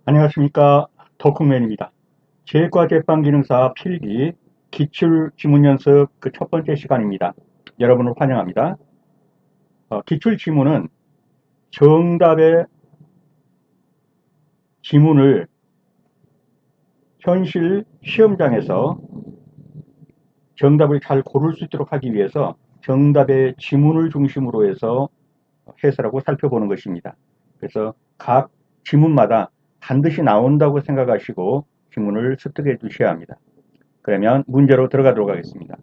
안녕하십니까. 덕후맨입니다. 제과제빵기능사 필기 기출지문연습 그 첫 번째 시간입니다. 여러분을 환영합니다. 기출지문은 정답의 지문을 현실 시험장에서 정답을 잘 고를 수 있도록 하기 위해서 정답의 지문을 중심으로 해서 해설하고 살펴보는 것입니다. 그래서 각 지문마다 반드시 나온다고 생각하시고 지문을 습득해 두셔야 합니다. 그러면 문제로 들어가도록 하겠습니다.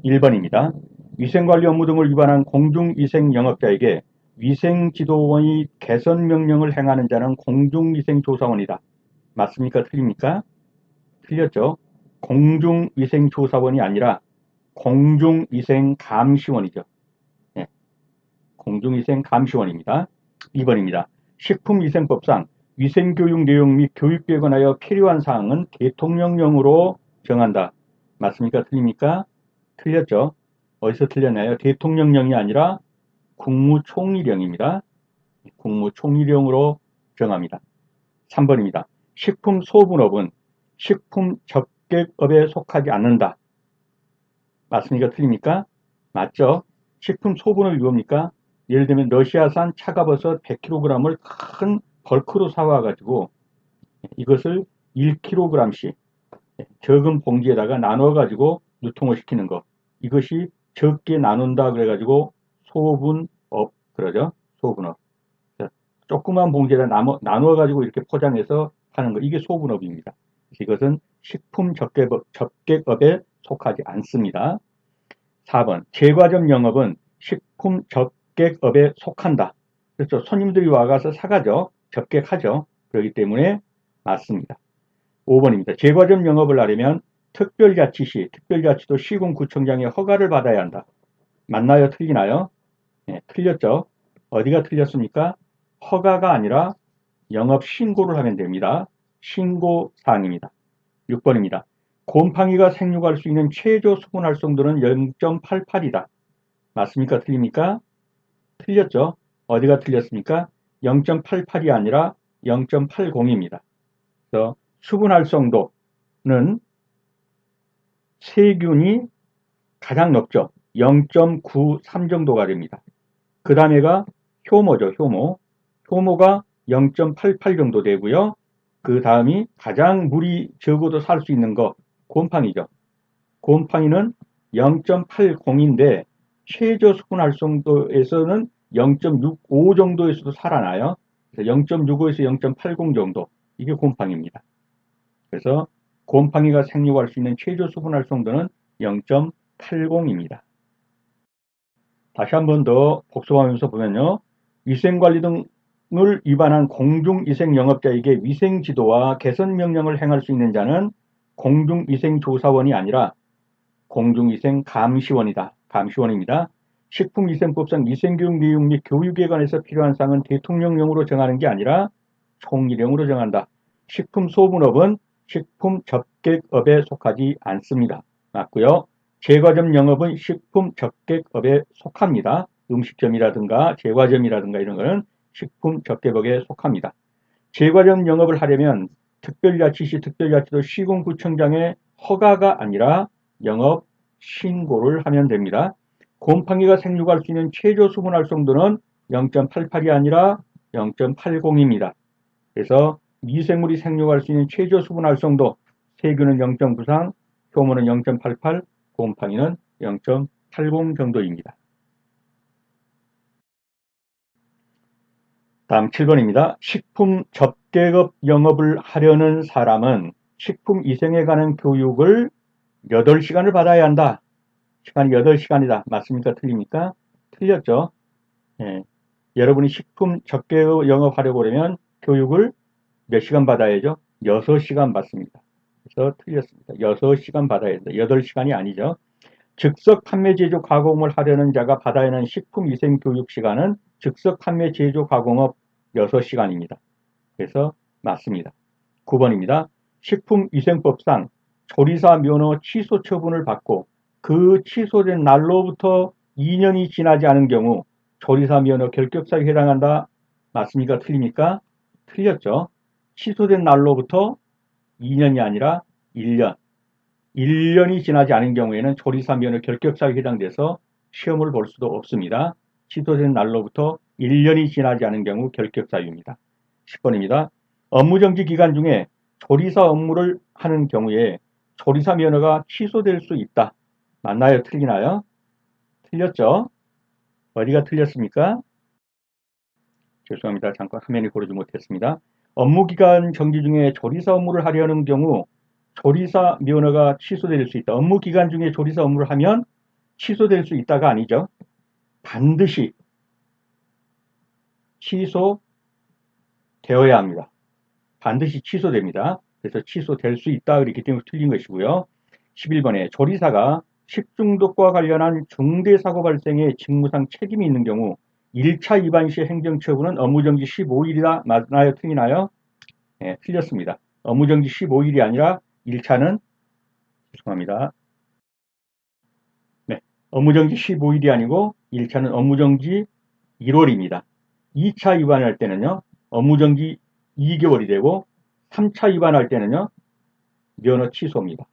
1번입니다. 위생관리 업무 등을 위반한 공중위생영업자에게 위생지도원이 개선명령을 행하는 자는 공중위생조사원이다. 맞습니까? 틀립니까? 틀렸죠. 공중위생조사원이 아니라 공중위생감시원이죠. 네, 공중위생감시원입니다. 2번입니다. 식품위생법상 위생교육 내용 및 교육에 관하여 필요한 사항은 대통령령으로 정한다. 맞습니까? 틀립니까? 틀렸죠. 어디서 틀렸나요? 대통령령이 아니라 국무총리령입니다. 국무총리령으로 정합니다. 3번입니다. 식품소분업은 식품접객업에 속하지 않는다. 맞습니까? 틀립니까? 맞죠? 식품소분업이 뭡니까? 예를 들면 러시아산 차가버섯 100kg을 큰 벌크로 사와가지고 이것을 1kg씩 적은 봉지에다가 나눠가지고 유통을 시키는 것. 이것이 적게 나눈다 그래가지고 소분업 그러죠. 소분업. 조그만 봉지에다 나눠가지고 이렇게 포장해서 파는 것. 이게 소분업입니다. 이것은 식품 접객업에 속하지 않습니다. 4번 제과점 영업은 식품 접객업에 속한다. 그렇죠. 손님들이 와가서 사가죠. 접객하죠. 그렇기 때문에 맞습니다. 5번입니다. 제과점 영업을 하려면 특별자치시, 특별자치도 시군구청장의 허가를 받아야 한다. 맞나요? 틀리나요? 네, 틀렸죠. 어디가 틀렸습니까? 허가가 아니라 영업 신고를 하면 됩니다. 신고사항입니다. 6번입니다. 곰팡이가 생육할 수 있는 최저 수분 활성도는 0.88이다. 맞습니까? 틀립니까? 틀렸죠. 어디가 틀렸습니까? 0.88이 아니라 0.80입니다. 그래서 수분 활성도는 세균이 가장 높죠. 0.93 정도가 됩니다. 그 다음에가 효모죠. 효모가 0.88 정도 되고요. 그 다음이 가장 물이 적어도 살 수 있는 거 곰팡이죠. 곰팡이는 0.80인데 최저 수분 활성도에서는 0.65 정도에서도 살아나요. 그래서 0.65에서 0.80 정도 이게 곰팡이입니다. 그래서 곰팡이가 생육할 수 있는 최저 수분 활성도는 0.80입니다. 다시 한 번 더 복습하면서 보면요. 위생관리 등을 위반한 공중위생영업자에게 위생지도와 개선명령을 행할 수 있는 자는 공중위생조사원이 아니라 공중위생감시원이다. 감시원입니다. 식품위생법상 위생교육 내용 및 교육에 관해서 필요한 사항은 대통령령으로 정하는 게 아니라 총리령으로 정한다. 식품소분업은 식품접객업에 속하지 않습니다. 맞고요. 제과점 영업은 식품접객업에 속합니다. 음식점이라든가 제과점이라든가 이런 거는 식품접객업에 속합니다. 제과점 영업을 하려면 특별자치시, 특별자치도 시군구청장의 허가가 아니라 영업 신고를 하면 됩니다. 곰팡이가 생육할 수 있는 최저 수분 활성도는 0.88이 아니라 0.80입니다. 그래서 미생물이 생육할 수 있는 최저 수분 활성도 세균은 0.93, 효모는 0.88, 곰팡이는 0.80 정도입니다. 다음 7번입니다. 식품 접객업 영업을 하려는 사람은 식품위생에 관한 교육을 8시간을 받아야 한다. 시간이 8시간이다. 맞습니까? 틀립니까? 틀렸죠. 예. 여러분이 식품 접객업 영업하려고 그러면 교육을 몇 시간 받아야죠? 6시간 받습니다. 그래서 틀렸습니다. 6시간 받아야 된다. 8시간이 아니죠. 즉석 판매 제조 가공을 하려는 자가 받아야 하는 식품위생 교육 시간은 즉석 판매 제조 가공업 6시간입니다. 그래서 맞습니다. 9번입니다. 식품위생법상 조리사 면허 취소 처분을 받고 그 취소된 날로부터 2년이 지나지 않은 경우 조리사 면허 결격사유에 해당한다. 맞습니까? 틀립니까? 틀렸죠. 취소된 날로부터 2년이 아니라 1년. 1년이 지나지 않은 경우에는 조리사 면허 결격사유에 해당돼서 시험을 볼 수도 없습니다. 취소된 날로부터 1년이 지나지 않은 경우 결격사유입니다. 10번입니다. 업무정지 기간 중에 조리사 업무를 하는 경우에 조리사 면허가 취소될 수 있다. 맞나요? 틀리나요? 틀렸죠? 어디가 틀렸습니까? 죄송합니다. 잠깐 화면이 고르지 못했습니다. 업무기간 정지 중에 조리사 업무를 하려는 경우 조리사 면허가 취소될 수 있다. 업무기간 중에 조리사 업무를 하면 취소될 수 있다가 아니죠. 반드시 취소되어야 합니다. 반드시 취소됩니다. 그래서 취소될 수 있다. 그렇기 때문에 틀린 것이고요. 11번에 조리사가 식중독과 관련한 중대사고 발생에 직무상 책임이 있는 경우 1차 위반 시 행정처분은 업무정지 15일이다. 맞나요? 틀리나요? 네, 틀렸습니다. 업무정지 15일이 아니라 1차는 죄송합니다. 네, 업무정지 15일이 아니고 1차는 업무정지 1월입니다. 2차 위반할 때는요. 업무정지 2개월이 되고 3차 위반할 때는요. 면허 취소입니다.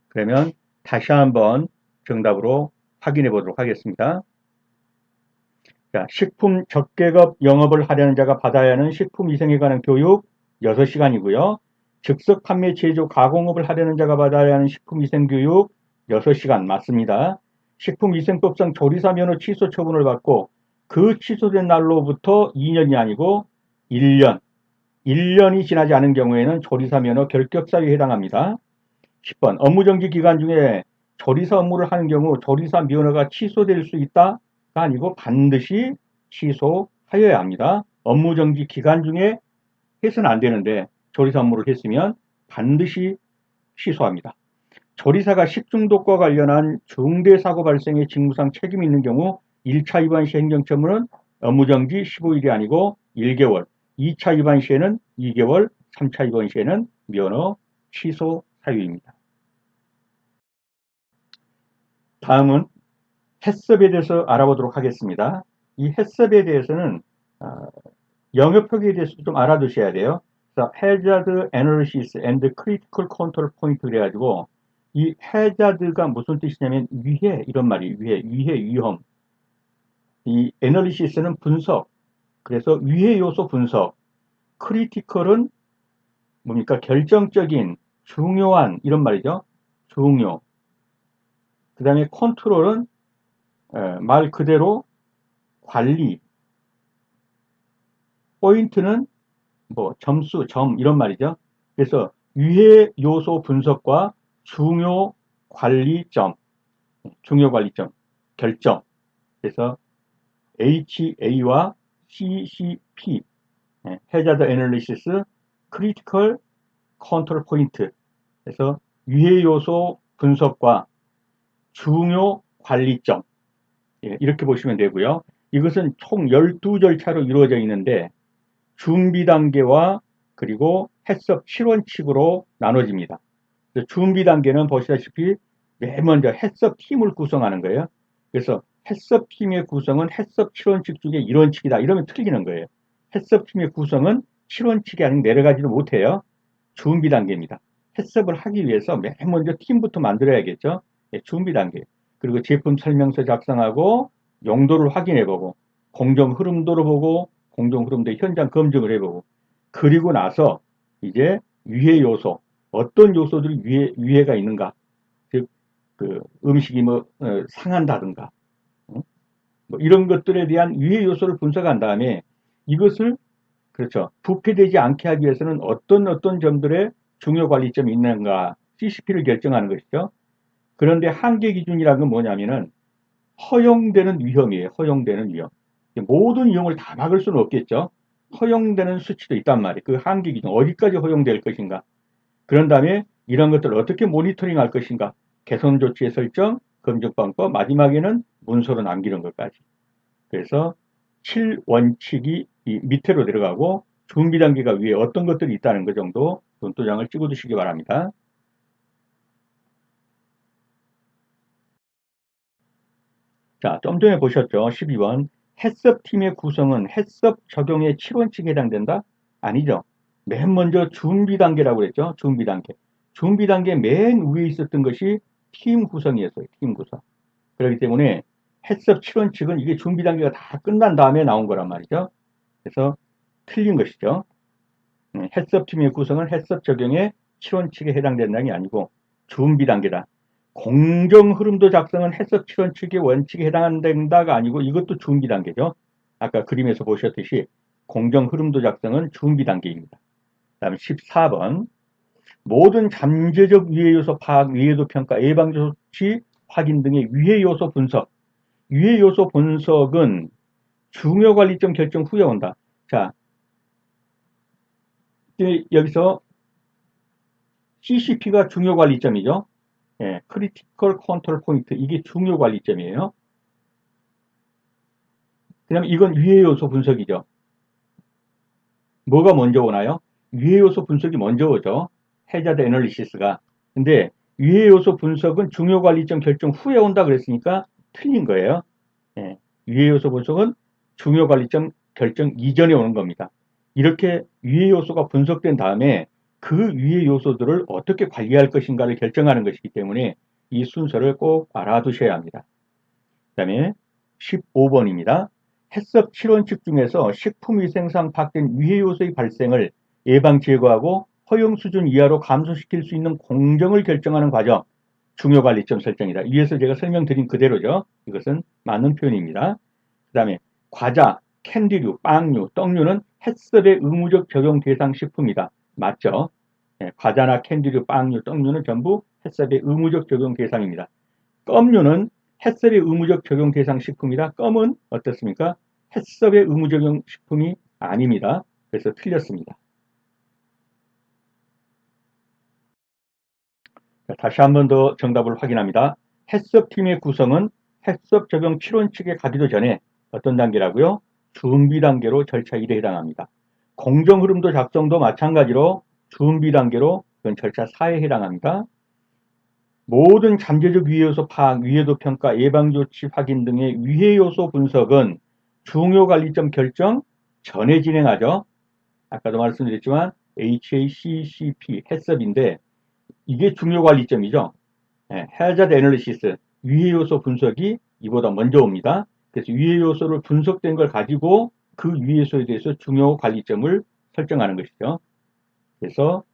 그러면 다시 한번 정답으로 확인해 보도록 하겠습니다. 자, 식품 적계급 영업을 하려는 자가 받아야 하는 식품위생에 관한 교육 6시간이고요. 즉석 판매 제조 가공업을 하려는 자가 받아야 하는 식품위생교육 6시간 맞습니다. 식품위생법상 조리사 면허 취소 처분을 받고 그 취소된 날로부터 2년이 아니고 1년, 1년이 지나지 않은 경우에는 조리사 면허 결격사유에 해당합니다. 10번 업무정지 기간 중에 조리사 업무를 하는 경우 조리사 면허가 취소될 수 있다가 아니고 반드시 취소하여야 합니다. 업무정지 기간 중에 해서는 안 되는데 조리사 업무를 했으면 반드시 취소합니다. 조리사가 식중독과 관련한 중대사고 발생에 직무상 책임이 있는 경우 1차 위반 시 행정처분은 업무정지 15일이 아니고 1개월, 2차 위반 시에는 2개월, 3차 위반 시에는 면허 취소 사유입니다. 다음은 해썹에 대해서 알아보도록 하겠습니다. 이 해썹에 대해서는 영역 표기에 대해서 좀 알아두셔야 돼요. 그래서 Hazard Analysis and Critical Control Point 그래가지고 이 hazard가 무슨 뜻이냐면 위해 이런 말이 위해 위험. 이 analysis는 분석. 그래서 위해 요소 분석. critical은 뭡니까? 결정적인, 중요한 이런 말이죠. 중요. 그 다음에 컨트롤은 말 그대로 관리. 포인트는 뭐 점수, 점 이런 말이죠. 그래서 유해 요소 분석과 중요 관리점, 결정. 그래서 HA와 CCP, Hazard Analysis, Critical Control Point. 그래서 유해 요소 분석과 중요 관리점. 이렇게 보시면 되고요. 이것은 총 12절차로 이루어져 있는데 준비 단계와 그리고 해썹 실원칙으로 나눠집니다. 준비 단계는 보시다시피 맨 먼저 해썹 팀을 구성하는 거예요. 그래서 해썹 팀의 구성은 해썹 실원칙 중에 1원칙이다. 이러면 틀리는 거예요. 해썹 팀의 구성은 실원칙이 아닌 내려가지도 못해요. 준비 단계입니다. 해썹을 하기 위해서 맨 먼저 팀부터 만들어야겠죠. 준비 단계. 그리고 제품 설명서 작성하고 용도를 확인해보고 공정 흐름도를 보고 공정 흐름도 현장 검증을 해보고 그리고 나서 이제 위해 요소 어떤 요소들이 위해가 있는가 즉 그 음식이 뭐 상한다든가 뭐 이런 것들에 대한 위해 요소를 분석한 다음에 이것을 그렇죠 부패되지 않게 하기 위해서는 어떤 점들의 중요 관리점이 있는가 CCP를 결정하는 것이죠. 그런데 한계 기준이라는 건 뭐냐면은 허용되는 위험이에요. 허용되는 위험. 모든 위험을 다 막을 수는 없겠죠. 허용되는 수치도 있단 말이에요. 그 한계 기준 어디까지 허용될 것인가. 그런 다음에 이런 것들을 어떻게 모니터링 할 것인가. 개선 조치의 설정, 검증 방법, 마지막에는 문서로 남기는 것까지. 그래서 7원칙이 밑으로 들어가고 준비 단계가 위에 어떤 것들이 있다는 것 정도 눈도장을 찍어 두시기 바랍니다. 자, 좀 전에 보셨죠? 12번. 해썹팀의 구성은 해썹 적용의 7원칙에 해당된다? 아니죠. 맨 먼저 준비 단계라고 그랬죠. 준비 단계. 준비 단계 맨 위에 있었던 것이 팀 구성이었어요. 팀 구성. 그렇기 때문에 해썹 7원칙은 이게 준비 단계가 다 끝난 다음에 나온 거란 말이죠. 그래서 틀린 것이죠. 해썹팀의 구성은 해썹 적용의 7원칙에 해당된다는 게 아니고 준비 단계다. 공정 흐름도 작성은 해석 7원칙의 원칙에 해당된다가 아니고 이것도 준비 단계죠. 아까 그림에서 보셨듯이 공정 흐름도 작성은 준비 단계입니다. 그 다음에 14번 모든 잠재적 위해 요소 파악, 위해도 평가, 예방 조치 확인 등의 위해 요소 분석. 위해 요소 분석은 중요 관리점 결정 후에 온다. 자, 여기서 CCP가 중요 관리점이죠. 예, 크리티컬 컨트롤 포인트 이게 중요 관리점이에요. 그다음 이건 위해 요소 분석이죠. 뭐가 먼저 오나요? 위해 요소 분석이 먼저 오죠. 해자드 애널리시스가. 근데 위해 요소 분석은 중요 관리점 결정 후에 온다 그랬으니까 틀린 거예요. 예, 위해 요소 분석은 중요 관리점 결정 이전에 오는 겁니다. 이렇게 위해 요소가 분석된 다음에 그 위해 요소들을 어떻게 관리할 것인가를 결정하는 것이기 때문에 이 순서를 꼭 알아두셔야 합니다. 그 다음에 15번입니다. 해썹 7원칙 중에서 식품위생상 파악된 위해 요소의 발생을 예방 제거하고 허용 수준 이하로 감소시킬 수 있는 공정을 결정하는 과정, 중요 관리점 설정이다. 위에서 제가 설명드린 그대로죠. 이것은 맞는 표현입니다. 그 다음에 과자, 캔디류, 빵류, 떡류는 해썹의 의무적 적용 대상 식품이다. 맞죠? 네, 과자나 캔디류, 빵류, 떡류는 전부 해썹의 의무적 적용 대상입니다. 껌류는 해썹의 의무적 적용 대상 식품이다. 껌은 어떻습니까? 해썹의 의무 적용 식품이 아닙니다. 그래서 틀렸습니다. 다시 한 번 더 정답을 확인합니다. 해썹팀의 구성은 해썹 적용 7원칙에 가기도 전에 어떤 단계라고요? 준비 단계로 절차 1에 해당합니다. 공정 흐름도 작성도 마찬가지로 준비 단계로 그건 절차 4에 해당합니다. 모든 잠재적 위해 요소 파악, 위해도 평가, 예방 조치 확인 등의 위해 요소 분석은 중요 관리점 결정 전에 진행하죠. 아까도 말씀드렸지만 HACCP 해썹인데 이게 중요 관리점이죠. 해자드 애널리시스 위해 요소 분석이 이보다 먼저 옵니다. 그래서 위해 요소를 분석된 걸 가지고 그 위해 요소에 대해서 중요 관리점을 설정하는 것이죠. 그래서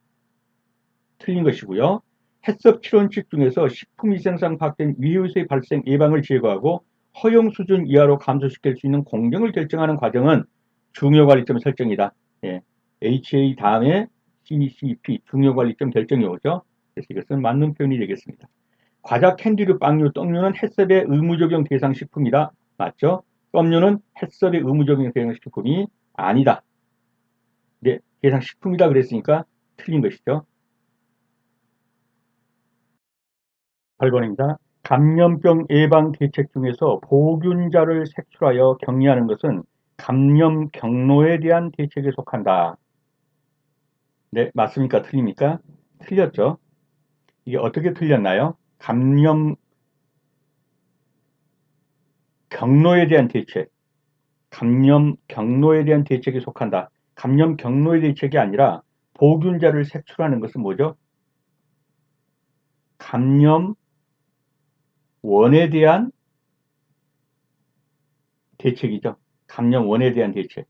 틀린 것이고요. 해썹 7원칙 중에서 식품위생상 파악된 위해 요소의 발생 예방을 제거하고 허용 수준 이하로 감소시킬 수 있는 공정을 결정하는 과정은 중요 관리점 설정이다. 예, HA 다음에 CCP 중요 관리점 결정이 오죠. 그래서 이것은 맞는 표현이 되겠습니다. 과자, 캔디류, 빵류, 떡류는 해썹의 의무 적용 대상 식품이다. 맞죠? 껌류는 해썹의 의무 적용 대상 식품이 아니다. 네, 대상 식품이다 그랬으니까 틀린 것이죠. 8번입니다. 감염병 예방 대책 중에서 보균자를 색출하여 격리하는 것은 감염 경로에 대한 대책에 속한다. 네, 맞습니까? 틀립니까? 틀렸죠. 이게 어떻게 틀렸나요? 감염 경로에 대한 대책. 감염 경로에 대한 대책에 속한다. 감염 경로의 대책이 아니라 보균자를 색출하는 것은 뭐죠? 감염 원에 대한 대책이죠. 감염 원에 대한 대책.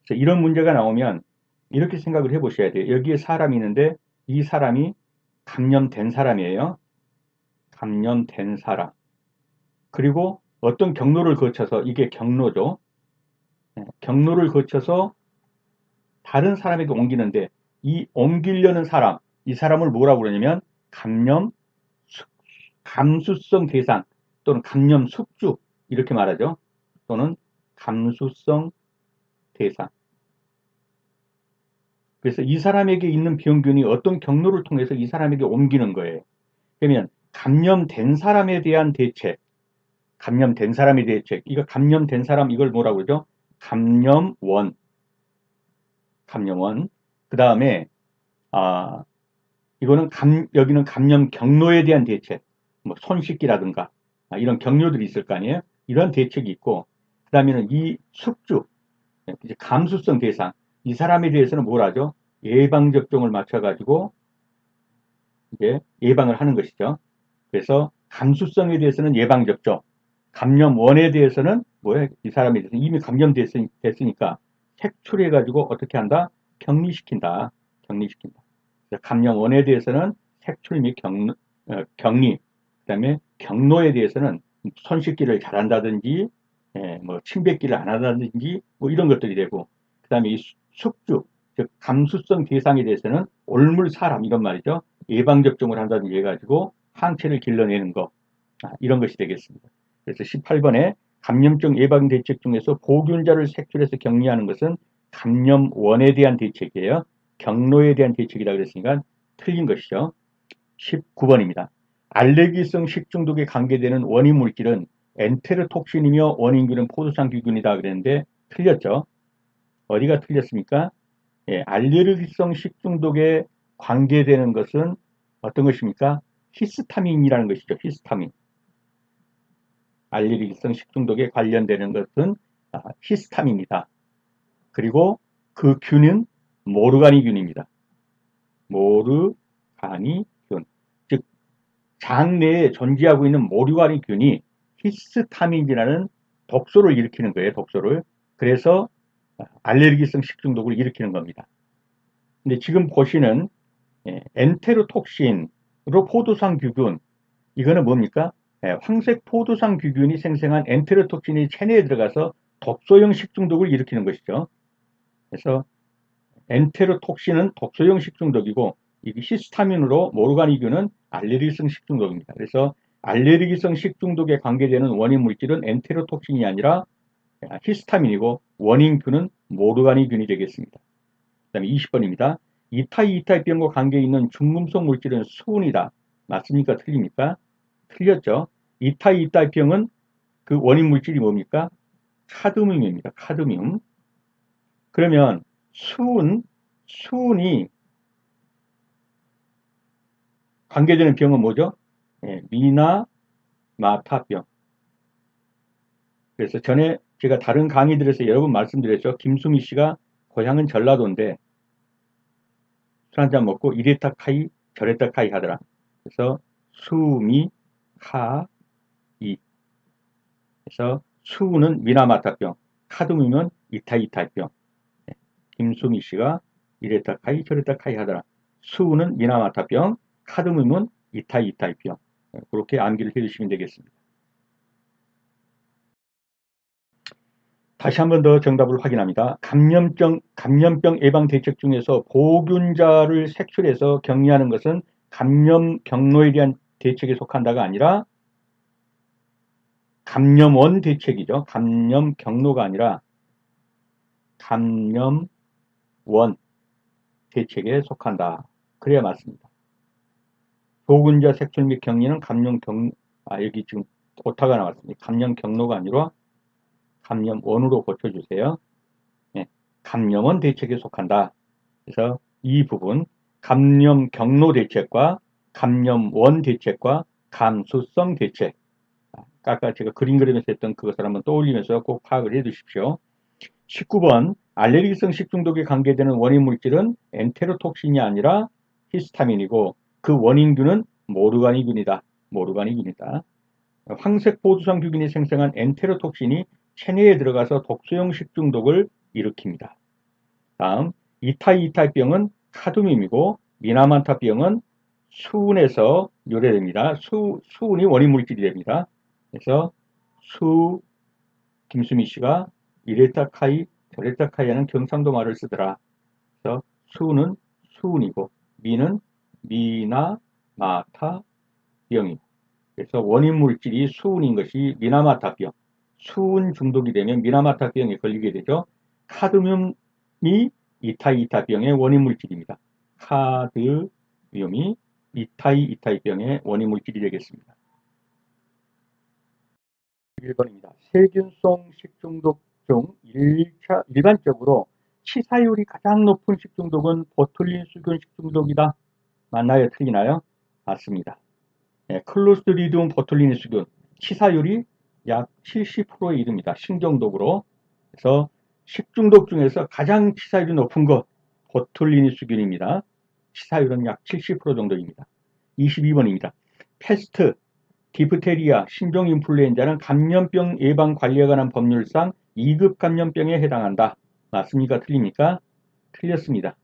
그래서 이런 문제가 나오면 이렇게 생각을 해 보셔야 돼요. 여기에 사람이 있는데 이 사람이 감염된 사람이에요. 감염된 사람. 그리고 어떤 경로를 거쳐서 이게 경로죠. 경로를 거쳐서 다른 사람에게 옮기는데 이 옮기려는 사람, 이 사람을 뭐라고 그러냐면 감염 감수성 대상 또는 감염 숙주 이렇게 말하죠. 또는 감수성 대상. 그래서 이 사람에게 있는 병균이 어떤 경로를 통해서 이 사람에게 옮기는 거예요. 그러면 감염된 사람에 대한 대책, 감염된 사람에 대한 대책, 이거 감염된 사람 이걸 뭐라고 그러죠? 감염원, 감염원. 그 다음에 이거는 여기는 감염 경로에 대한 대책, 뭐 손 씻기라든가 이런 경로들이 있을 거 아니에요? 이런 대책이 있고 그 다음에는 이 숙주, 이제 감수성 대상, 이 사람에 대해서는 뭘 하죠? 예방접종을 맞춰가지고 이제 예방을 하는 것이죠. 그래서 감수성에 대해서는 예방접종, 감염원에 대해서는 뭐야? 이 사람에 대해서 이미 감염됐으니까 색출해가지고 어떻게 한다? 격리시킨다. 격리시킨다. 감염원에 대해서는 색출 및 격리, 그 다음에 경로에 대해서는 손 씻기를 잘한다든지, 뭐 침 뱉기를 안 한다든지, 뭐 이런 것들이 되고, 그 다음에 이 숙주, 즉 감수성 대상에 대해서는 올물 사람 이런 말이죠. 예방접종을 한다든지 해가지고 항체를 길러내는 것, 이런 것이 되겠습니다. 그래서 18번에 감염증 예방 대책 중에서 보균자를 색출해서 격리하는 것은 감염원에 대한 대책이에요. 경로에 대한 대책이라 그랬으니까 틀린 것이죠. 19번입니다. 알레르기성 식중독에 관계되는 원인 물질은 엔테르톡신이며 원인균은 포도상규균이다 그랬는데 틀렸죠. 어디가 틀렸습니까? 예, 알레르기성 식중독에 관계되는 것은 어떤 것입니까? 히스타민이라는 것이죠. 히스타민. 알레르기성 식중독에 관련되는 것은 히스타민이다. 그리고 그 균은 모르가니균입니다. 모르가니균. 즉 장내에 존재하고 있는 모르가니균이 히스타민이라는 독소를 일으키는 거예요. 독소를. 그래서 알레르기성 식중독을 일으키는 겁니다. 근데 지금 보시는 엔테로톡신으로 포도상규균, 이거는 뭡니까? 황색 포도상규균이 생성한 엔테로톡신이 체내에 들어가서 독소형 식중독을 일으키는 것이죠. 그래서 엔테로톡신은 독소형 식중독이고 이 히스타민으로 모르가니균은 알레르기성 식중독입니다. 그래서 알레르기성 식중독에 관계되는 원인 물질은 엔테로톡신이 아니라 히스타민이고 원인균은 모르가니균이 되겠습니다. 그 다음에 20번입니다. 2타입, 2타입병과 관계 있는 중금속 물질은 수은이다. 맞습니까? 틀립니까? 틀렸죠. 2타입, 2타입병은 그 원인 물질이 뭡니까? 카드뮴입니다. 카드뮴. 그러면 수은이 관계되는 병은 뭐죠? 미나마타병. 그래서 전에 제가 다른 강의들에서 여러 번 말씀드렸죠. 김수미 씨가 고향은 전라도인데 술 한잔 먹고 이랬다 카이 저랬다 카이 하더라. 그래서 수미 카이. 그래서 수는 미나마타병, 카드뮴은 이타이타병. 김수미 씨가 이랬다 카이 저랬다 카이 하더라. 수는 미나마타병, 카드뮴은 이타이타병. 그렇게 암기를 해주시면 되겠습니다. 다시 한 번 더 정답을 확인합니다. 감염병 예방 대책 중에서 보균자를 색출해서 격리하는 것은 감염 경로에 대한 대책에 속한다가 아니라 감염원 대책이죠. 감염 경로가 아니라 감염원 대책에 속한다. 그래야 맞습니다. 보균자 색출 및 격리는 여기 지금 오타가 나왔습니다. 감염 경로가 아니라 감염원으로 고쳐주세요. 네, 감염원 대책에 속한다. 그래서 이 부분 감염 경로 대책과 감염원 대책과 감수성 대책, 아까 제가 그림 그리면서 했던 그것을 한번 떠올리면서 꼭 파악을 해 두십시오. 19번 알레르기성 식중독에 관계되는 원인 물질은 엔테로톡신이 아니라 히스타민이고 그 원인균은 모르가니균이다. 모르가니균이다. 황색 보두상규균이 생성한 엔테로톡신이 체내에 들어가서 독소형 식중독을 일으킵니다. 다음 이타이타병은 카드뮴이고 미나마타병은 수은에서 유래됩니다. 수은이 원인 물질이 됩니다. 그래서 김수미 씨가 이랬다 카이 저랬다 카이 하는 경상도 말을 쓰더라. 그래서 수는 수은이고 미는 미나마타병이고 그래서 원인 물질이 수은인 것이 미나마타병. 수은 중독이 되면 미나마타병에 걸리게 되죠. 카드뮴이 이타이타병의 원인 물질입니다. 카드뮴이 이타이타병의 원인 물질이 되겠습니다. 1번입니다. 세균성 식중독 중 일반적으로 치사율이 가장 높은 식중독은 보툴린수균 식중독이다. 맞나요? 틀리나요? 맞습니다. 클로스트리디움 보툴린수균 치사율이 약 70%에 이릅니다. 신경독으로. 그래서 식중독 중에서 가장 치사율이 높은 것 보툴리누스균입니다. 치사율은 약 70% 정도입니다. 22번입니다. 패스트, 디프테리아, 신종인플루엔자는 감염병 예방 관리에 관한 법률상 2급 감염병에 해당한다. 맞습니까? 틀립니까? 틀렸습니다.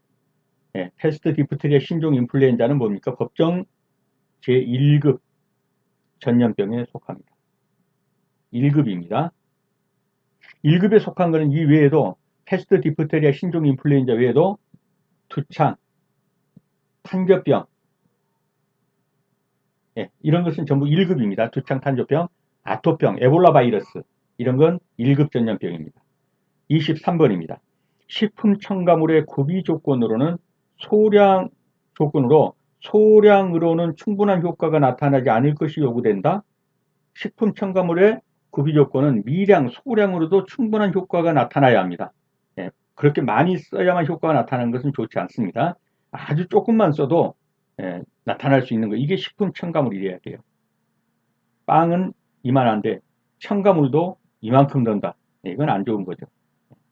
네, 패스트, 디프테리아, 신종인플루엔자는 뭡니까? 법정 제1급 전염병에 속합니다. 1급입니다. 1급에 속한 것은 이 외에도 패스트, 디프테리아, 신종인플루엔자 외에도 두창, 탄저병, 예, 이런 것은 전부 1급입니다. 두창, 탄저병, 아토병, 에볼라 바이러스 이런 건 1급 전염병입니다. 23번입니다. 식품 첨가물의 구비 조건으로는 소량으로는 충분한 효과가 나타나지 않을 것이 요구된다. 식품 첨가물의 구비 조건은 미량, 소량으로도 충분한 효과가 나타나야 합니다. 예, 그렇게 많이 써야만 효과가 나타나는 것은 좋지 않습니다. 아주 조금만 써도 나타날 수 있는 거. 이게 식품 첨가물이래야 돼요. 빵은 이만한데 첨가물도 이만큼 넣는다. 이건 안 좋은 거죠.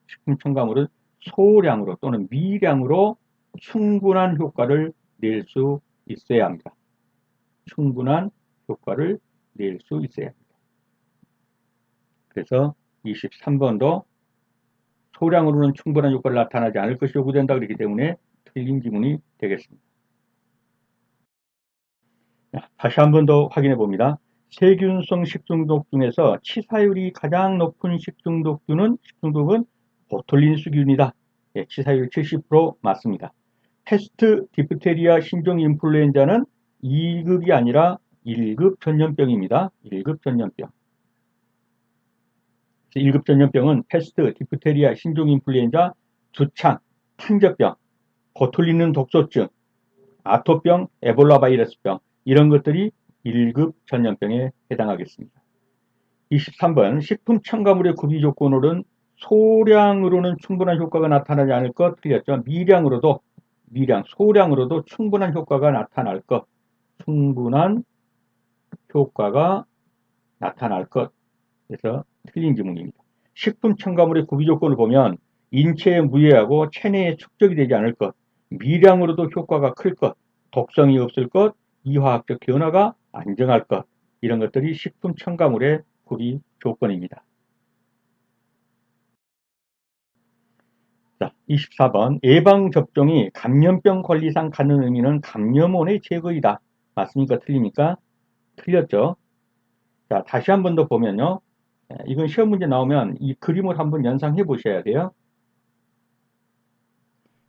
식품 첨가물은 소량으로 또는 미량으로 충분한 효과를 낼 수 있어야 합니다. 충분한 효과를 낼 수 있어야 합니다. 그래서 23번도 소량으로는 충분한 효과를 나타나지 않을 것이 요구된다. 그렇기 때문에 틀린 지문이 되겠습니다. 다시 한 번 더 확인해 봅니다. 세균성 식중독 중에서 치사율이 가장 높은 식중독은 보툴린수균이다. 예, 치사율 70% 맞습니다. 패스트, 디프테리아, 신종인플루엔자는 2급이 아니라 1급 전염병입니다. 1급 전염병. 1급 전염병은 패스트, 디프테리아, 신종인플루엔자, 두창, 탄저병, 보툴리는 독소증, 아토병, 에볼라 바이러스병 이런 것들이 1급 전염병에 해당하겠습니다. 23번 식품 첨가물의 구비 조건으로는 소량으로는 충분한 효과가 나타나지 않을 것 틀렸죠. 소량으로도 충분한 효과가 나타날 것, 충분한 효과가 나타날 것. 그래서 틀린 지문입니다. 식품 첨가물의 구비 조건을 보면 인체에 무해하고 체내에 축적이 되지 않을 것, 미량으로도 효과가 클 것, 독성이 없을 것, 이화학적 변화가 안정할 것, 이런 것들이 식품 첨가물의 구비 조건입니다. 자, 24번 예방접종이 감염병 관리상 갖는 의미는 감염원의 제거이다. 맞습니까? 틀립니까? 틀렸죠. 자, 다시 한 번 더 보면요. 이건 시험 문제 나오면 이 그림을 한번 연상해 보셔야 돼요.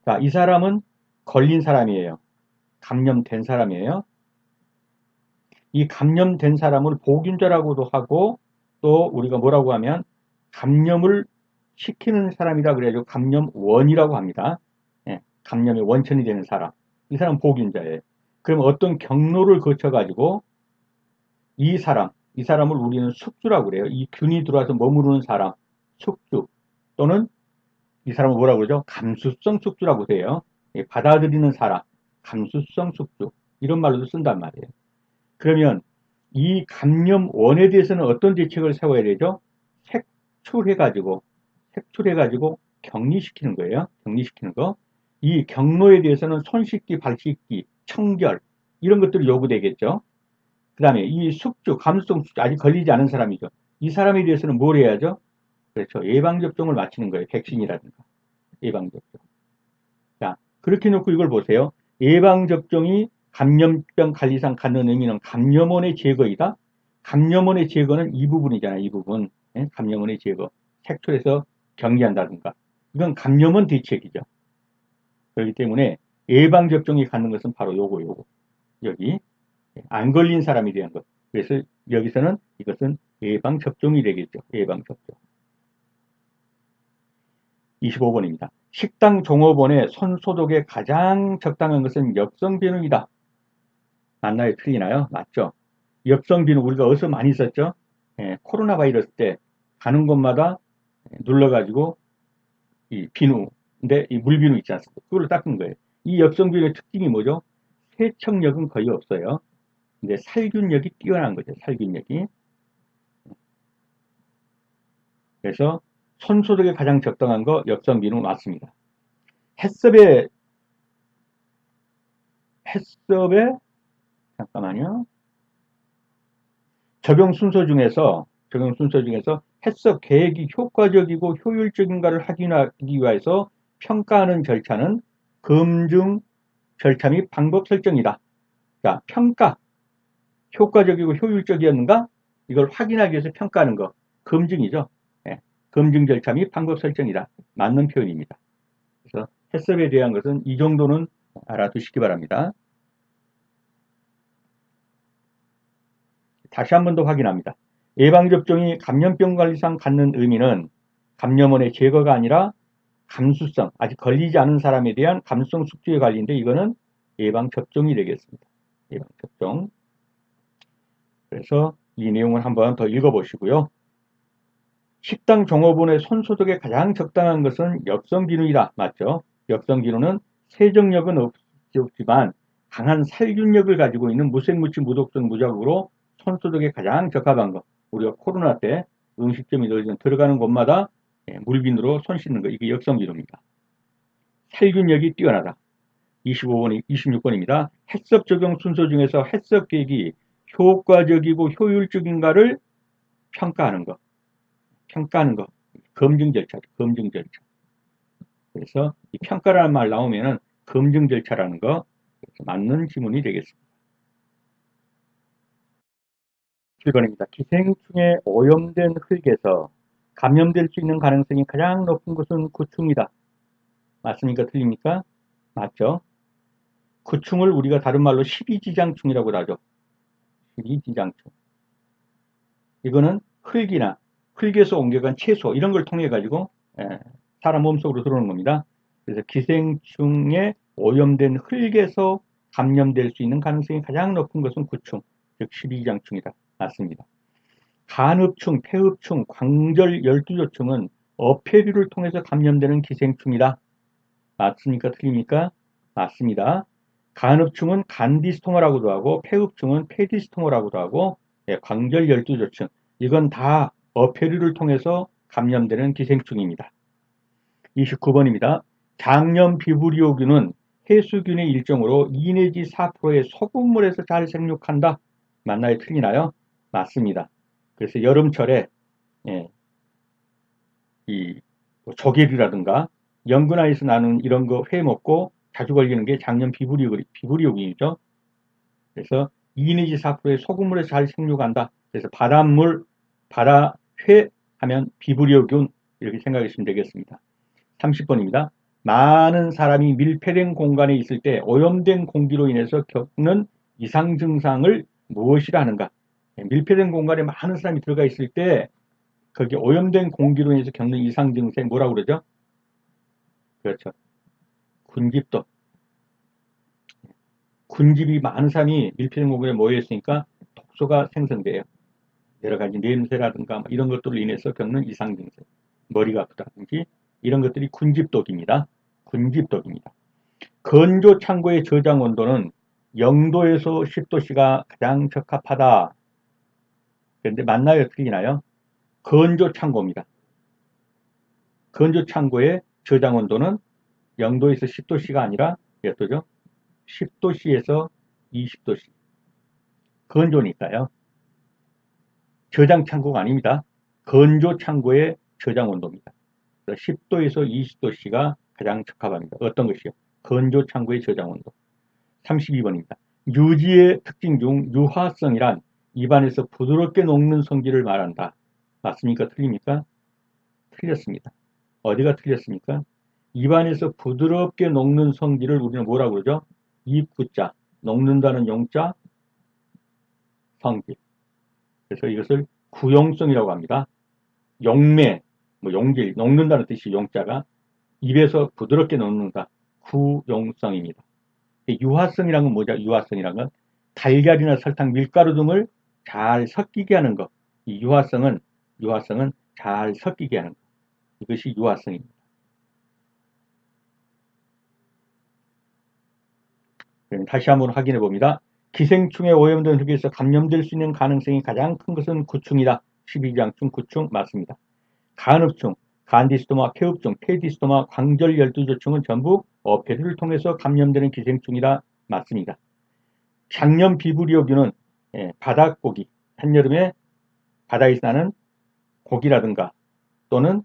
자, 이 사람은 걸린 사람이에요. 감염된 사람이에요. 이 감염된 사람을 보균자라고도 하고 또 우리가 뭐라고 하면 감염을 시키는 사람이다 그래가지고 감염원이라고 합니다. 예, 감염의 원천이 되는 사람. 이 사람 보균자예요. 그럼 어떤 경로를 거쳐가지고 이 사람을 우리는 숙주라고 그래요. 이 균이 들어와서 머무르는 사람, 숙주. 또는 이 사람을 뭐라고 그러죠? 감수성 숙주라고 해요. 예, 받아들이는 사람, 감수성 숙주. 이런 말로도 쓴단 말이에요. 그러면 이 감염원에 대해서는 어떤 대책을 세워야 되죠? 색출해가지고 격리시키는 거예요. 격리시키는 거. 이 경로에 대해서는 손 씻기, 발 씻기, 청결 이런 것들이 요구되겠죠. 그 다음에 이 숙주, 감수성 숙주 아직 걸리지 않은 사람이죠. 이 사람에 대해서는 뭘 해야죠? 그렇죠. 예방접종을 마치는 거예요. 백신이라든가. 예방접종. 자, 그렇게 놓고 이걸 보세요. 예방접종이 감염병 관리상 갖는 의미는 감염원의 제거이다. 감염원의 제거는 이 부분이잖아요. 이 부분. 예? 감염원의 제거. 색출해서 격리한다든가. 이건 감염원 대책이죠. 그렇기 때문에 예방접종이 갖는 것은 바로 요거. 여기. 안 걸린 사람이 대한 것. 그래서 여기서는 이것은 예방접종이 되겠죠. 예방접종. 25번입니다. 식당 종업원의 손 소독에 가장 적당한 것은 역성비누이다. 맞나요? 틀리나요? 맞죠? 역성비누 우리가 어디서 많이 썼죠? 코로나 바이러스 때 가는 곳마다 눌러가지고 이 비누, 근데 이 물비누 있지 않습니까? 그걸로 닦은 거예요. 이 역성비누의 특징이 뭐죠? 세척력은 거의 없어요. 근데 살균력이 뛰어난 거죠. 살균력이. 그래서 손소독에 가장 적당한 거 역성비누 맞습니다. 해썹에 잠깐만요. 적용 순서 중에서 해썹 계획이 효과적이고 효율적인가를 확인하기 위해서 평가하는 절차는 검증 절차 및 방법 설정이다. 자, 평가 효과적이고 효율적이었는가? 이걸 확인하기 위해서 평가하는 거 검증이죠. 예, 검증 절차 및 방법 설정이다. 맞는 표현입니다. 그래서 해썹에 대한 것은 이 정도는 알아두시기 바랍니다. 다시 한 번 더 확인합니다. 예방접종이 감염병 관리상 갖는 의미는 감염원의 제거가 아니라 감수성, 아직 걸리지 않은 사람에 대한 감수성 숙주에 관리인데 이거는 예방접종이 되겠습니다. 예방접종. 그래서 이 내용을 한번 더 읽어보시고요. 식당 종업원의 손소독에 가장 적당한 것은 역성비누이다. 맞죠? 역성비누는 세정력은 없지만 강한 살균력을 가지고 있는 무색무취 무독성 무자국으로 손소독에 가장 적합한 것. 우리가 코로나 때 음식점이 들어가는 곳마다 물비누로 손 씻는 거. 이게 역성비누입니다. 살균력이 뛰어나다. 26번입니다. 해썹 적용 순서 중에서 해썹 계획이 효과적이고 효율적인가를 평가하는 것. 검증 절차죠. 검증 절차. 그래서 이 평가라는 말 나오면은 검증 절차라는 거 맞는 지문이 되겠습니다. 7번입니다. 기생충에 오염된 흙에서 감염될 수 있는 가능성이 가장 높은 것은 구충이다. 맞습니까? 틀립니까? 맞죠? 구충을 우리가 다른 말로 십이지장충이라고 하죠. 십이지장충. 이거는 흙에서 옮겨간 채소 이런 걸 통해 가지고 사람 몸속으로 들어오는 겁니다. 그래서 기생충에 오염된 흙에서 감염될 수 있는 가능성이 가장 높은 것은 구충, 즉 십이지장충이다. 맞습니다. 간흡충, 폐흡충, 광절 열두조충은 어패류를 통해서 감염되는 기생충이다. 맞습니까? 틀립니까? 맞습니다. 간흡충은 간디스토마라고도 하고 폐흡충은 폐디스토마라고도 하고 광절 열두조충 이건 다 어패류를 통해서 감염되는 기생충입니다. 29번입니다. 장염 비브리오균은 해수균의 일종으로 2 내지 4%의 소금물에서 잘 생육한다. 맞나요? 틀리나요? 맞습니다. 그래서 여름철에 이 조개류라든가 연근하에서 나는 이런 거 회 먹고 자주 걸리는 게 장염 비브리오균이죠. 그래서 2 내지 4%의 소금물에서 잘 생육한다. 그래서 바닷물, 회 하면 비브리오균 이렇게 생각하시면 되겠습니다. 30번입니다. 많은 사람이 밀폐된 공간에 있을 때 오염된 공기로 인해서 겪는 이상 증상을 무엇이라 하는가? 밀폐된 공간에 많은 사람이 들어가 있을 때 거기 오염된 공기로 인해서 겪는 이상 증상 뭐라고 그러죠? 그렇죠. 군집도. 군집이 많은 사람이 밀폐된 공간에 모여 있으니까 독소가 생성돼요. 여러 가지 냄새라든가 이런 것들로 인해서 겪는 이상 증상. 머리가 아프다든지 이런 것들이 군집독입니다. 군집독입니다. 건조 창고의 저장 온도는 0도에서 10도씨가 가장 적합하다. 그런데 맞나요? 틀리나요? 건조 창고입니다. 건조 창고의 저장 온도는 0도에서 10도씨가 아니라 몇 도죠? 10도씨에서 20도씨. 건조니까요. 저장 창고가 아닙니다. 건조 창고의 저장 온도입니다. 10도에서 20도씨가 가장 적합합니다. 어떤 것이요? 건조 창고의 저장 온도. 32번입니다. 유지의 특징 중 유화성이란 입안에서 부드럽게 녹는 성질을 말한다. 맞습니까? 틀립니까? 틀렸습니다. 어디가 틀렸습니까? 입안에서 부드럽게 녹는 성질을 우리는 뭐라고 그러죠? 입구자, 녹는다는 용자, 성질. 그래서 이것을 구용성이라고 합니다. 용매, 용질, 녹는다는 뜻이 용자가 입에서 부드럽게 녹는다. 구용성입니다. 유화성이란 건 뭐죠? 유화성이란 건 달걀이나 설탕, 밀가루 등을 잘 섞이게 하는 것. 이 유화성은 잘 섞이게 하는 것. 이것이 유화성입니다. 그럼 다시 한번 확인해 봅니다. 기생충에 오염된 흙에서 감염될 수 있는 가능성이 가장 큰 것은 구충이다. 12장충 구충 맞습니다. 간흡충, 간디스토마, 폐흡충, 폐디스토마, 광절열두조충은 전부 어패류를 통해서 감염되는 기생충이라 맞습니다. 장염 비브리오균은 바닷고기, 한여름에 바다에 사는 고기라든가 또는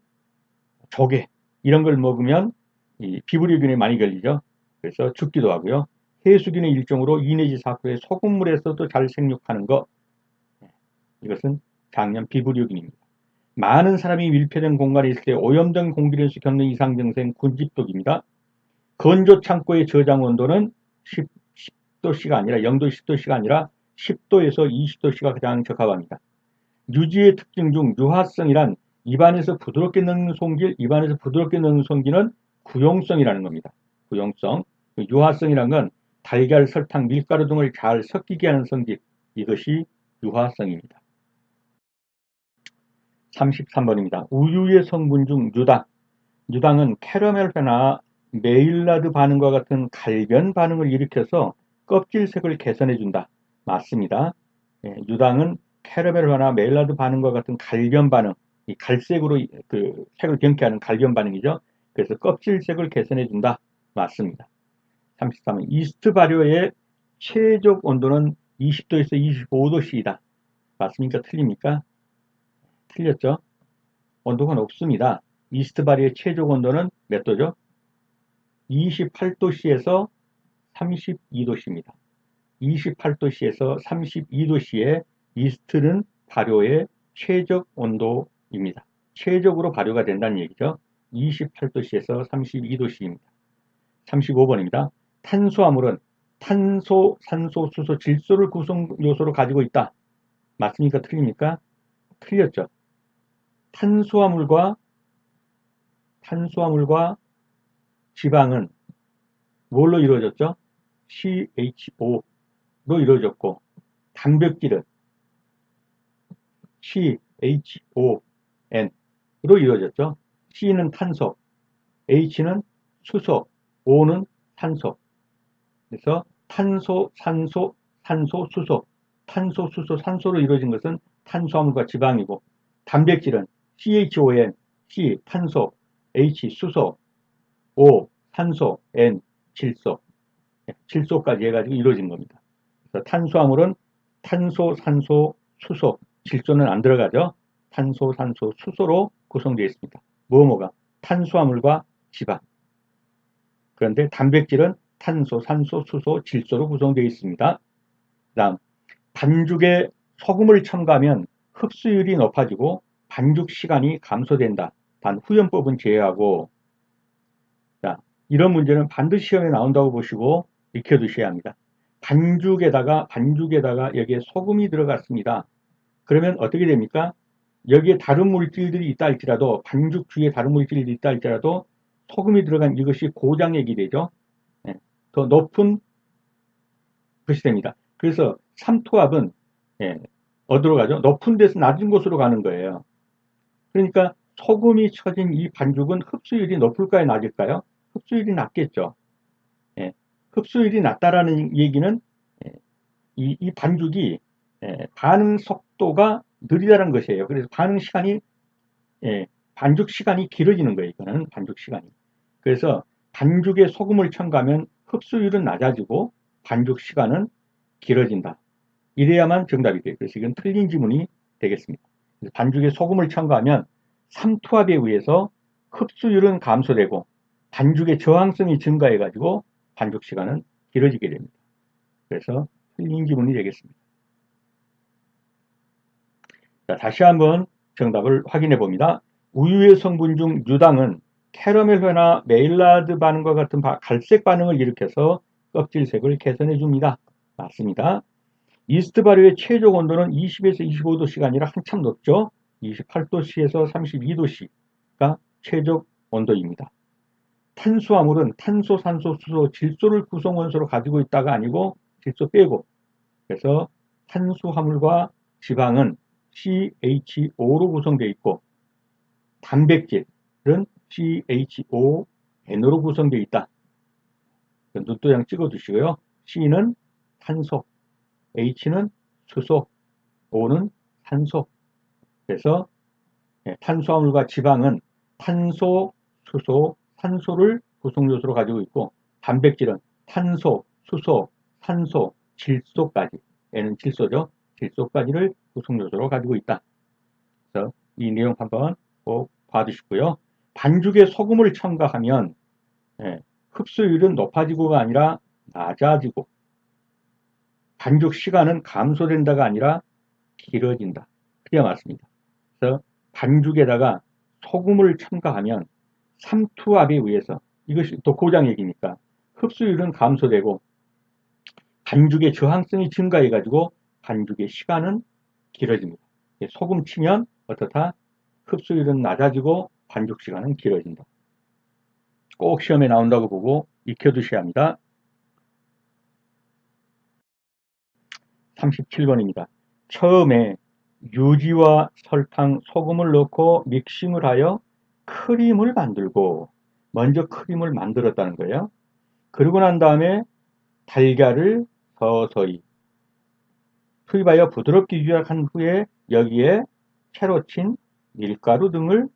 조개 이런 걸 먹으면 이 비브리오균에 많이 걸리죠. 그래서 죽기도 하고요. 해수균의 일종으로 2 내지 4%의 소금물에서도 잘 생육하는 것, 이것은 장염 비브리오균입니다. 많은 사람이 밀폐된 공간에 있을 때 오염된 공기에서 겪는 이상 증세는 군집독입니다. 건조 창고의 저장 온도는 10도씨가 아니라 0도 10도씨가 아니라 10도에서 20도씨가 가장 적합합니다. 유지의 특징 중 유화성이란 입안에서 부드럽게 넣는 송기는 구용성이라는 겁니다. 구용성. 유화성이란 건 달걀, 설탕, 밀가루 등을 잘 섞이게 하는 성질. 이것이 유화성입니다. 33번입니다. 우유의 성분 중 유당은 캐러멜회나 메일라드 반응과 같은 갈변 반응을 일으켜서 껍질색을 개선해준다. 맞습니다. 유당은 캐러멜화나 메일라드 반응과 같은 갈변 반응, 이 갈색으로 그 색을 변케하는 갈변 반응이죠. 그래서 껍질색을 개선해준다. 맞습니다. 33번 이스트 발효의 최적 온도는 20도에서 25도씨이다. 맞습니까? 틀립니까? 틀렸죠. 온도가 높습니다. 이스트 발효의 최적 온도는 몇 도죠? 28도씨에서 32도씨입니다. 28도씨에서 32도씨의 이스트는 발효의 최적 온도입니다. 최적으로 발효가 된다는 얘기죠. 28도씨에서 32도씨입니다. 35번입니다. 탄수화물은 탄소, 산소, 수소, 질소를 구성 요소로 가지고 있다. 맞습니까? 틀립니까? 틀렸죠. 탄수화물과 지방은 뭘로 이루어졌죠? CHO로 이루어졌고, 단백질은 CHON으로 이루어졌죠. C는 탄소, H는 수소, O는 산소. 그래서 탄소, 산소, 수소, 탄소, 수소, 산소로 이루어진 것은 탄수화물과 지방이고, 단백질은 CHON, C, 탄소, H, 수소, O, 산소, N, 질소까지 해가지고 이루어진 겁니다. 그래서 탄수화물은 탄소, 산소, 수소, 질소는 안 들어가죠. 탄소, 산소, 수소로 구성되어 있습니다. 뭐가? 탄수화물과 지방. 그런데 단백질은 탄소, 산소, 수소, 질소로 구성되어 있습니다. 그 다음 반죽에 소금을 첨가하면 흡수율이 높아지고 반죽 시간이 감소된다. 단 후연법은 제외하고. 자, 이런 문제는 반드시 시험에 나온다고 보시고 익혀두셔야 합니다. 반죽에다가 여기에 소금이 들어갔습니다. 그러면 어떻게 됩니까? 여기에 다른 물질들이 있다 할지라도, 반죽 주위에 다른 물질이 있다 할지라도 소금이 들어간 이것이 고장액이 되죠. 더 높은 것이 됩니다. 그래서 삼투압은 어디로 가죠? 높은 데서 낮은 곳으로 가는 거예요. 그러니까 소금이 쳐진 이 반죽은 흡수율이 높을까요? 낮을까요? 흡수율이 낮겠죠. 흡수율이 낮다라는 얘기는 이 반죽이 반응 속도가 느리다는 것이에요. 그래서 반응 시간이 반죽 시간이 길어지는 거예요. 이거는 반죽 시간이. 그래서 반죽에 소금을 첨가하면 흡수율은 낮아지고 반죽 시간은 길어진다. 이래야만 정답이 돼요. 그래서 이건 틀린 지문이 되겠습니다. 반죽에 소금을 첨가하면 삼투압에 의해서 흡수율은 감소되고 반죽의 저항성이 증가해가지고 반죽 시간은 길어지게 됩니다. 그래서 틀린 지문이 되겠습니다. 자, 다시 한번 정답을 확인해 봅니다. 우유의 성분 중 유당은 캐러멜회나 메일라드 반응과 같은 갈색 반응을 일으켜서 껍질색을 개선해 줍니다. 맞습니다. 이스트 발효의 최적 온도는 20에서 25도씨가 아니라 한참 높죠. 28도씨에서 32도씨가 최적 온도입니다. 탄수화물은 탄소, 산소, 수소, 질소를 구성 원소로 가지고 있다가 아니고 질소 빼고, 그래서 탄수화물과 지방은 CHO로 구성되어 있고 단백질은 CHON으로 구성되어 있다. 눈도장 찍어 두시고요. C는 탄소, H는 수소, O는 산소. 그래서 탄수화물과 지방은 탄소, 수소, 산소를 구성요소로 가지고 있고, 단백질은 탄소, 수소, 산소, 질소까지, 얘는 질소죠. 질소까지를 구성요소로 가지고 있다. 그래서 이 내용 한번 꼭 봐두시고요. 반죽에 소금을 첨가하면 흡수율은 높아지고가 아니라 낮아지고, 반죽 시간은 감소된다가 아니라 길어진다. 그게 맞습니다. 그래서 반죽에다가 소금을 첨가하면 삼투압에 의해서, 이것이 또 고장 얘기니까, 흡수율은 감소되고 반죽의 저항성이 증가해 가지고 반죽의 시간은 길어집니다. 소금 치면 어떻다? 흡수율은 낮아지고 반죽 시간은 길어진다. 꼭 시험에 나온다고 보고 익혀두셔야 합니다. 37번입니다. 처음에 유지와 설탕, 소금을 넣고 믹싱을 하여 크림을 만들고, 먼저 크림을 만들었다는 거예요. 그러고 난 다음에 달걀을 서서히 투입하여 부드럽게 유약한 후에 여기에 채로 친 밀가루 등을,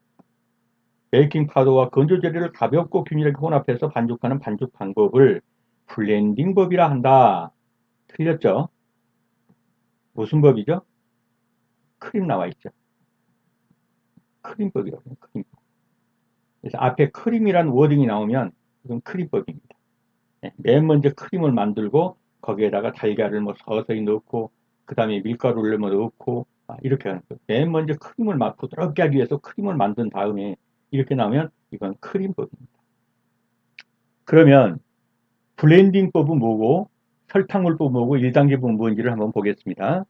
베이킹파우더와 건조 재료를 가볍고 균일하게 혼합해서 반죽하는 반죽 방법을 블렌딩법이라 한다. 틀렸죠? 무슨 법이죠? 크림 나와 있죠. 크림법이라고 해요. 크림법. 그래서 앞에 크림이라는 워딩이 나오면 이건 크림법입니다. 맨 먼저 크림을 만들고 거기에다가 달걀을 뭐 서서히 넣고 그 다음에 밀가루를 뭐 넣고 이렇게 하는 거예요. 맨 먼저 크림을 부드럽게 하기 위해서 크림을 만든 다음에 이렇게 나오면 이건 크림법입니다. 그러면 블렌딩법은 뭐고 설탕물법은 뭐고 1단계법은 뭔지를 한번 보겠습니다.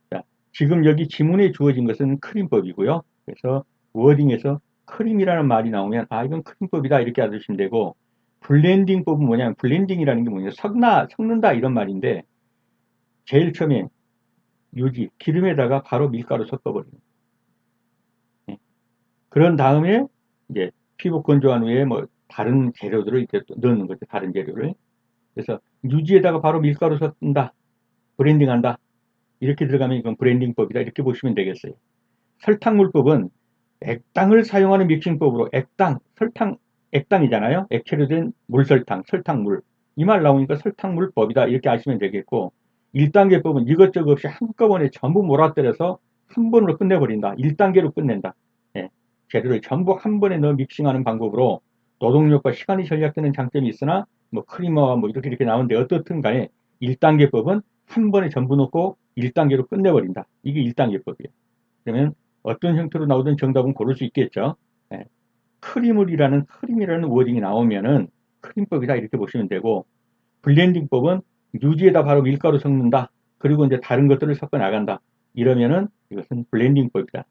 자, 지금 여기 지문에 주어진 것은 크림법이고요. 그래서 워딩에서 크림이라는 말이 나오면 이건 크림법이다 이렇게 알아두시면 되고, 블렌딩법은 뭐냐면, 블렌딩이라는 게 뭐냐, 섞는다 이런 말인데, 제일 처음에 유지, 기름에다가 바로 밀가루 섞어버리는. 그런 다음에 이제 피부 건조한 후에 뭐 다른 재료들을 이렇게 넣는 거죠. 다른 재료를. 그래서 유지에다가 바로 밀가루 섞는다, 브랜딩한다 이렇게 들어가면 이건 브랜딩법이다 이렇게 보시면 되겠어요. 설탕물법은 액당을 사용하는 믹싱법으로, 설탕, 액당이잖아요. 액체로 된 물설탕, 설탕물. 이 말 나오니까 설탕물법이다 이렇게 아시면 되겠고, 1단계법은 이것저것 없이 한꺼번에 전부 몰아떨어서 한 번으로 끝내버린다. 1단계로 끝낸다. 재료를 전부 한 번에 넣어 믹싱하는 방법으로 노동력과 시간이 절약되는 장점이 있으나 뭐 크리머와 뭐 이렇게 나오는데, 어떻든 간에 1단계법은 한 번에 전부 넣고 1단계로 끝내버린다. 이게 1단계법이에요. 그러면 어떤 형태로 나오든 정답은 고를 수 있겠죠. 크림이라는 워딩이 나오면은 크림법이다 이렇게 보시면 되고, 블렌딩법은 유지에다 바로 밀가루 섞는다. 그리고 이제 다른 것들을 섞어 나간다. 이러면은 이것은 블렌딩법이다.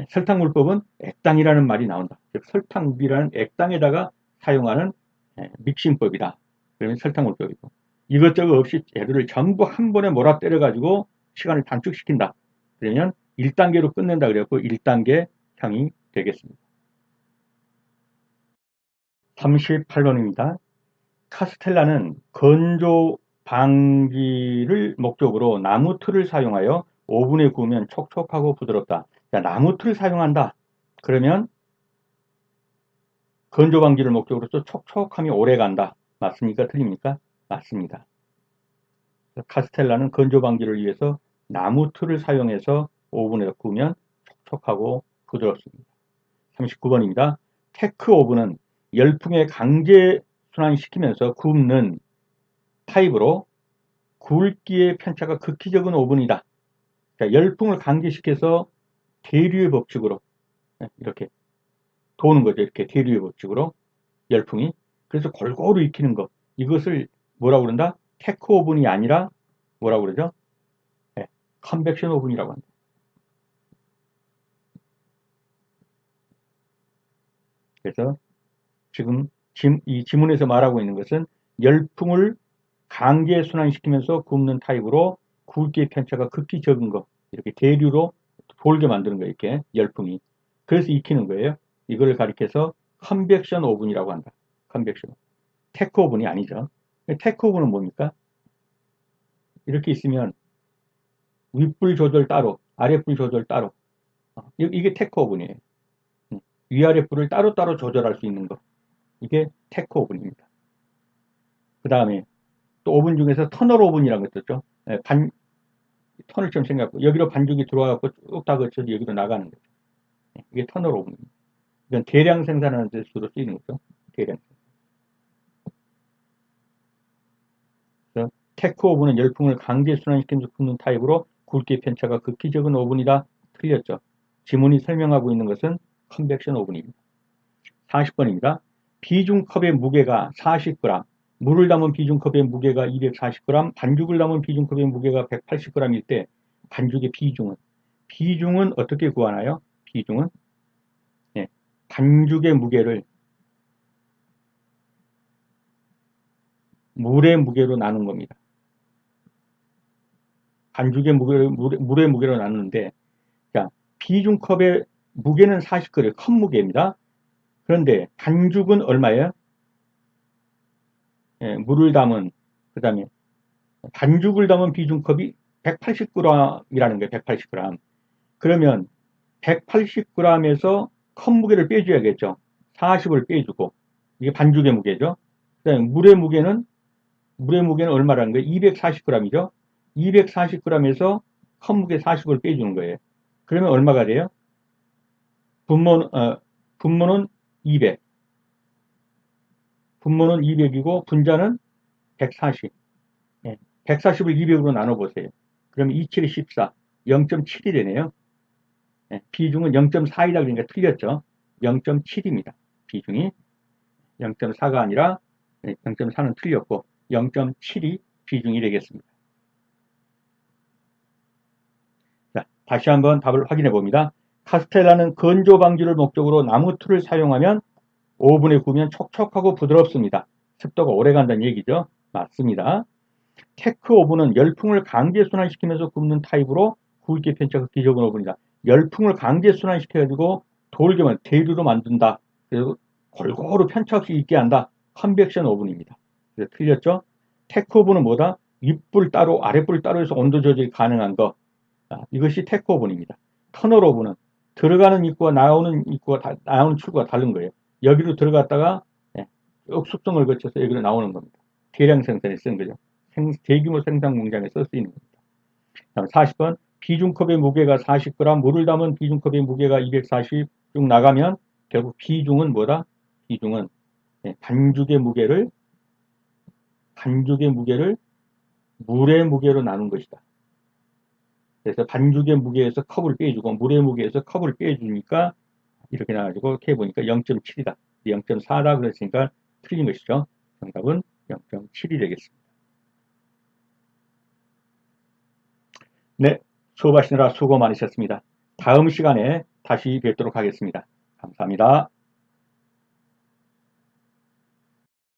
설탕물법은 액당이라는 말이 나온다. 즉 설탕물이라는 액당에다가 사용하는 믹싱법이다. 그러면 설탕물법이고, 이것저것 없이 재료를 전부 한 번에 몰아 때려 가지고 시간을 단축시킨다. 그러면 1단계로 끝낸다 그래갖고 1단계 형이 되겠습니다. 38번입니다. 카스텔라는 건조 방지를 목적으로 나무 틀을 사용하여 오븐에 구우면 촉촉하고 부드럽다. 자, 나무 틀을 사용한다. 그러면 건조 방지를 목적으로 또 촉촉함이 오래 간다. 맞습니까? 틀립니까? 맞습니다. 카스텔라는 건조 방지를 위해서 나무 틀을 사용해서 오븐에 구우면 촉촉하고 부드럽습니다. 39번입니다. 테크 오븐은 열풍에 강제 순환시키면서 굽는 타입으로 굵기의 편차가 극히 적은 오븐이다. 그러니까 열풍을 강제시켜서 대류의 법칙으로 이렇게 도는 거죠. 이렇게 대류의 법칙으로 열풍이. 그래서 골고루 익히는 것. 이것을 뭐라고 그런다? 테크 오븐이 아니라 뭐라고 그러죠? 컨벡션 오븐이라고 합니다. 그래서 지금 이 지문에서 말하고 있는 것은 열풍을 강제 순환시키면서 굽는 타입으로 굵기의 편차가 극히 적은 거, 이렇게 대류로 돌게 만드는 거예요. 이렇게 열풍이. 그래서 익히는 거예요. 이걸 가리켜서 컨벡션 오븐이라고 한다. 컨벡션. 테크 오븐이 아니죠. 테크 오븐은 뭡니까? 이렇게 있으면 윗불 조절 따로, 아래 불 조절 따로. 이게 테크 오븐이에요. 위아래 불을 따로따로 조절할 수 있는 거. 이게 테크 오븐입니다. 그 다음에 또 오븐 중에서 터널 오븐이라는 거 있었죠. 터널처럼 생겼고 여기로 반죽이 들어와갖고 쭉 다 거쳐서 여기로 나가는 거죠. 이게 터널 오븐입니다. 이건 대량 생산하는 데 주로 쓰이는 거죠. 대량. 그래서 테크 오븐은 열풍을 강제 순환시키면서 굽는 타입으로 굵기 편차가 극히 적은 오븐이다. 틀렸죠. 지문이 설명하고 있는 것은 컨벡션 오븐입니다. 40번입니다. 비중컵의 무게가 40g, 물을 담은 비중컵의 무게가 240g, 반죽을 담은 비중컵의 무게가 180g일 때 반죽의 비중은 어떻게 구하나요? 비중은 반죽의 무게를 물의 무게로 나눈 겁니다. 반죽의 무게를 물의 무게로 나누는데, 자, 비중컵의 무게는 40g, 컵 무게입니다. 그런데 반죽은 얼마예요? 물을 담은, 그 다음에 반죽을 담은 비중컵이 180g이라는 거예요. 180g. 그러면 180g에서 컵 무게를 빼줘야겠죠. 40을 빼주고, 이게 반죽의 무게죠. 그 다음에 물의 무게는 얼마라는 거예요? 240g이죠. 240g에서 컵 무게 40을 빼주는 거예요. 그러면 얼마가 돼요? 분모는 200. 분모는 200이고 분자는 140. 140을 200으로 나눠보세요. 그러면 27이 14. 0.7이 되네요. 비중은 0.4이다 그러니까 틀렸죠. 0.7입니다. 비중이 0.4가 아니라 0.4는 틀렸고 0.7이 비중이 되겠습니다. 자, 다시 한번 답을 확인해 봅니다. 카스텔라는 건조 방지를 목적으로 나무틀을 사용하면 오븐에 구우면 촉촉하고 부드럽습니다. 습도가 오래 간다는 얘기죠. 맞습니다. 테크 오븐은 열풍을 강제 순환시키면서 굽는 타입으로 굵기 편차가 기적은 오븐이다. 열풍을 강제 순환시켜가지고 돌게만 대류로 만든다. 그래서 골고루 편차 없이 있게 한다. 컨벡션 오븐입니다. 그래서 틀렸죠? 테크 오븐은 뭐다? 윗불 따로 아랫불 따로 해서 온도 조절이 가능한 거. 이것이 테크 오븐입니다. 터널 오븐은 들어가는 입구와 나오는 출구가 다른 거예요. 여기로 들어갔다가 쭉 숙성을 거쳐서 여기로 나오는 겁니다. 대량 생산에 쓰는 거죠. 대규모 생산 공장에 쓸 수 있는 겁니다. 다음 40번 비중컵의 무게가 40g, 물을 담은 비중컵의 무게가 240 쭉 나가면 결국 비중은 뭐다? 비중은 반죽의 무게를 물의 무게로 나눈 것이다. 그래서 반죽의 무게에서 컵을 빼주고 물의 무게에서 컵을 빼주니까 이렇게 나가지고 이렇게 해보니까 0.7이다. 0.4다 그랬으니까 틀린 것이죠. 정답은 0.7이 되겠습니다. 네, 수업하시느라 수고 많으셨습니다. 다음 시간에 다시 뵙도록 하겠습니다. 감사합니다.